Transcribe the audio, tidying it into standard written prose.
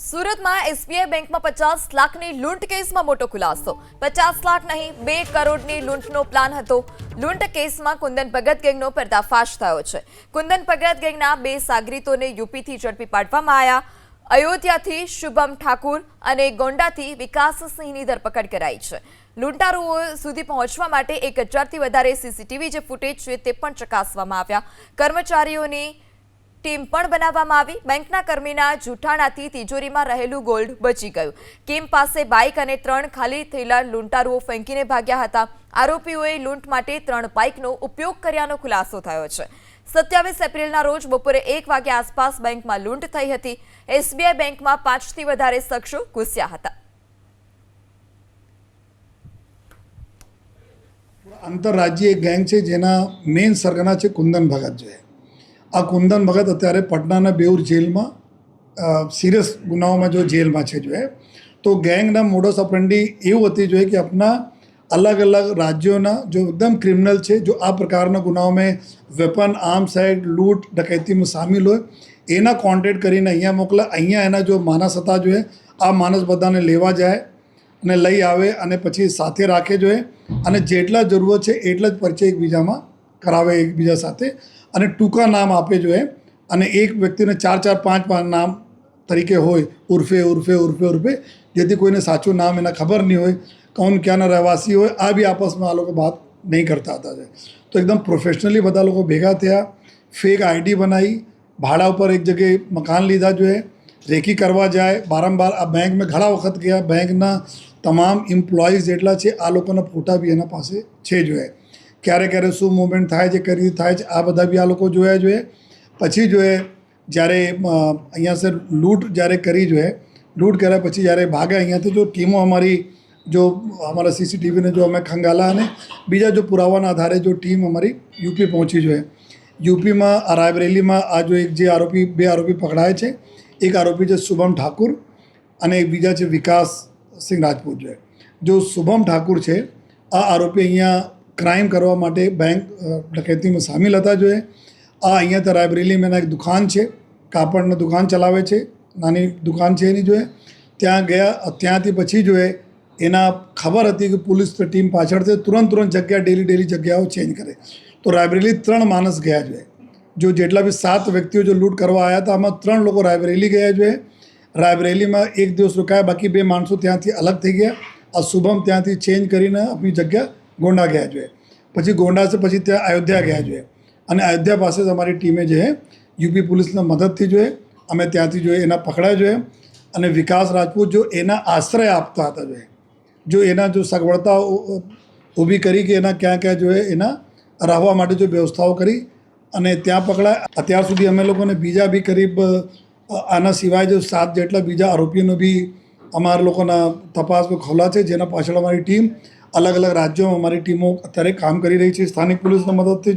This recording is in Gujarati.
સુરતમાં એસબીઆઈ બેંકમાં 50 લાખની લૂંટ કેસમાં મોટો ખુલાસો। 50 લાખ નહીં 2 કરોડની લૂંટનો પ્લાન હતો। લૂંટ કેસમાં કુંદન ભગત ગેંગનો પર્દાફાશ થયો છે। કુંદન ભગત ગેંગના 2 સાગરીતોને યુપીથી ઝડપી પાડવામાં આવ્યા। અયોધ્યાથી શુભમ ઠાકુર અને ગોંડાથી વિકાસસિંહની ધરપકડ કરાઈ છે। લૂંટારુઓ સુધી પહોંચવા માટે 1000થી વધારે સીસીટીવી જે ફૂટેજ છે તે પણ ચકાસવામાં આવ્યા। કર્મચારીઓની ટીમ પણ બનાવવામાં આવી। બેંકના કર્મીના જૂઠાણાથી તિજોરીમાં રહેલું ગોલ્ડ બચી ગયું। કિમ પાસે બાઇક અને 3 ખાલી થયેલા લૂંટારુઓ ફેંકીને ભાગ્યા હતા। આરોપીઓએ લૂંટ માટે 3 બાઇકનો ઉપયોગ કર્યાનો ખુલાસો થયો છે। 27 એપ્રિલના રોજ બપોરે 1 વાગ્યા આસપાસ બેંકમાં લૂંટ થઈ હતી। એસબીઆઈ બેંકમાં 5થી વધારે શખ્સો ઘૂસ્યા હતા। આંતરરાજ્ય ગેંગ છે જેના મેઇન સરગના છે કુંદન ભગત છે। આ કુંદન ભગત અત્યારે પટનાના બેઉર જેલમાં સિરિયસ ગુનાઓમાં જો જેલમાં છે તો ગેંગના મોડસ ઓપરેન્ડી એવું હતી કે આપણા અલગ અલગ રાજ્યોના જો એકદમ ક્રિમિનલ છે જો આ પ્રકારના ગુનાઓમાં વેપન આર્મ્સ એક્ટ લૂંટ ડકૈતીમાં સામેલ હોય એના કોન્ટેક્ટ કરીને અહીંયા મોકલે। અહીંયા એના જો માણસ હતા આ માણસ બધાને લેવા જાય અને લઈ આવે અને પછી સાથે રાખે અને જેટલા જરૂરત છે એટલા જ પરિચય એકબીજામાં કરાવે એકબીજા સાથે અને ટૂંકા નામ આપે અને એક વ્યક્તિને 4 5 નામ તરીકે હોય ઉર્ફે ઉર્ફે ઉર્ફે ઉર્ફે જેથી કોઈને સાચું નામ એના ખબર નહીં હોય કોણ ક્યાંના રહેવાસી હોય આ બી આપસમાં આ લોકો વાત નહીં કરતા હતા। તો એકદમ પ્રોફેશનલી બધા લોકો ભેગા થયા, ફેક આઈડી બનાવી, ભાડા ઉપર એક જગ્યાએ મકાન લીધા રેકી કરવા જાય વારંવાર। આ બેંકમાં ઘણા વખત ગયા, બેંકના તમામ એમ્પ્લોઈઝ જેટલા છે આ લોકોના ફોટા બી એના પાસે છે ક્યારે ક્યારે શું મુવમેન્ટ થાય છે કઈ રીતે થાય છે આ બધા બી આ લોકો જોયા પછી જ્યારે અહીંયા સર લૂંટ જ્યારે કરી લૂંટ કર્યા પછી જ્યારે ભાગ્યા અહીંયાથી જો ટીમો અમારી જો અમારા સીસીટીવીને જો અમે ખંગાલા અને બીજા જો પુરાવાના આધારે જો ટીમ અમારી યુપી પહોંચી યુપીમાં આ રાયબરેલીમાં આ જો એક જે આરોપી 2 આરોપી પકડાય છે। એક આરોપી છે શુભમ ઠાકુર અને એક બીજા છે વિકાસ સિંહ રાજપૂત જો શુભમ ઠાકુર છે આ આરોપી અહીંયા ક્રાઇમ કરવા માટે બેંક ડકૈતીમાં સામેલ હતા આ અહીંયા તો રાયબરેલીમાં એક દુકાન છે, કાપડની દુકાન ચલાવે છે, નાની દુકાન છે એની ત્યાં ગયા। ત્યાંથી પછી એના ખબર હતી કે પોલીસ ટીમ પાછળ છે, તુરંત જગ્યા ડેલી જગ્યાઓ ચેન્જ કરે। તો રાયબરેલી 3 માણસ ગયા જો જેટલા બી 7 વ્યક્તિઓ જો લૂંટ કરવા આવ્યા હતા આમાં 3 લોકો રાયબરેલી ગયા રાયબરેલીમાં 1 દિવસ રોકાયા, બાકી 2 માણસો ત્યાંથી અલગ થઈ ગયા। આ શુભમ ત્યાંથી ચેન્જ કરીને આપણી જગ્યા ગોંડા ગયા પછી ગોંડા से પછી ત્યાં અયોધ્યા ગયા અને અયોધ્યા પાસે જ અમારી ટીમે યુપી પોલીસના મદદથી અમે ત્યાંથી એના પકડાયા અને વિકાસ રાજપૂત એના આશ્રય આપતા હતા જો એના જો સગવડતા ઊભી કરી કે એના ક્યાં ક્યાં એના રહેવા માટે વ્યવસ્થાઓ કરી અને ત્યાં પકડાયા। અત્યાર સુધી અમે લોકોને બીજા બી કરીબ આના સિવાય 7 જેટલા બીજા આરોપીઓનો બી અમારા લોકોના તપાસમાં ખોલા છે જેના પાછળ અમારી ટીમ અલગ અલગ રાજ્યોમાં અમારી ટીમો અત્યારે કામ કરી રહી છે સ્થાનિક પોલીસના મદદથી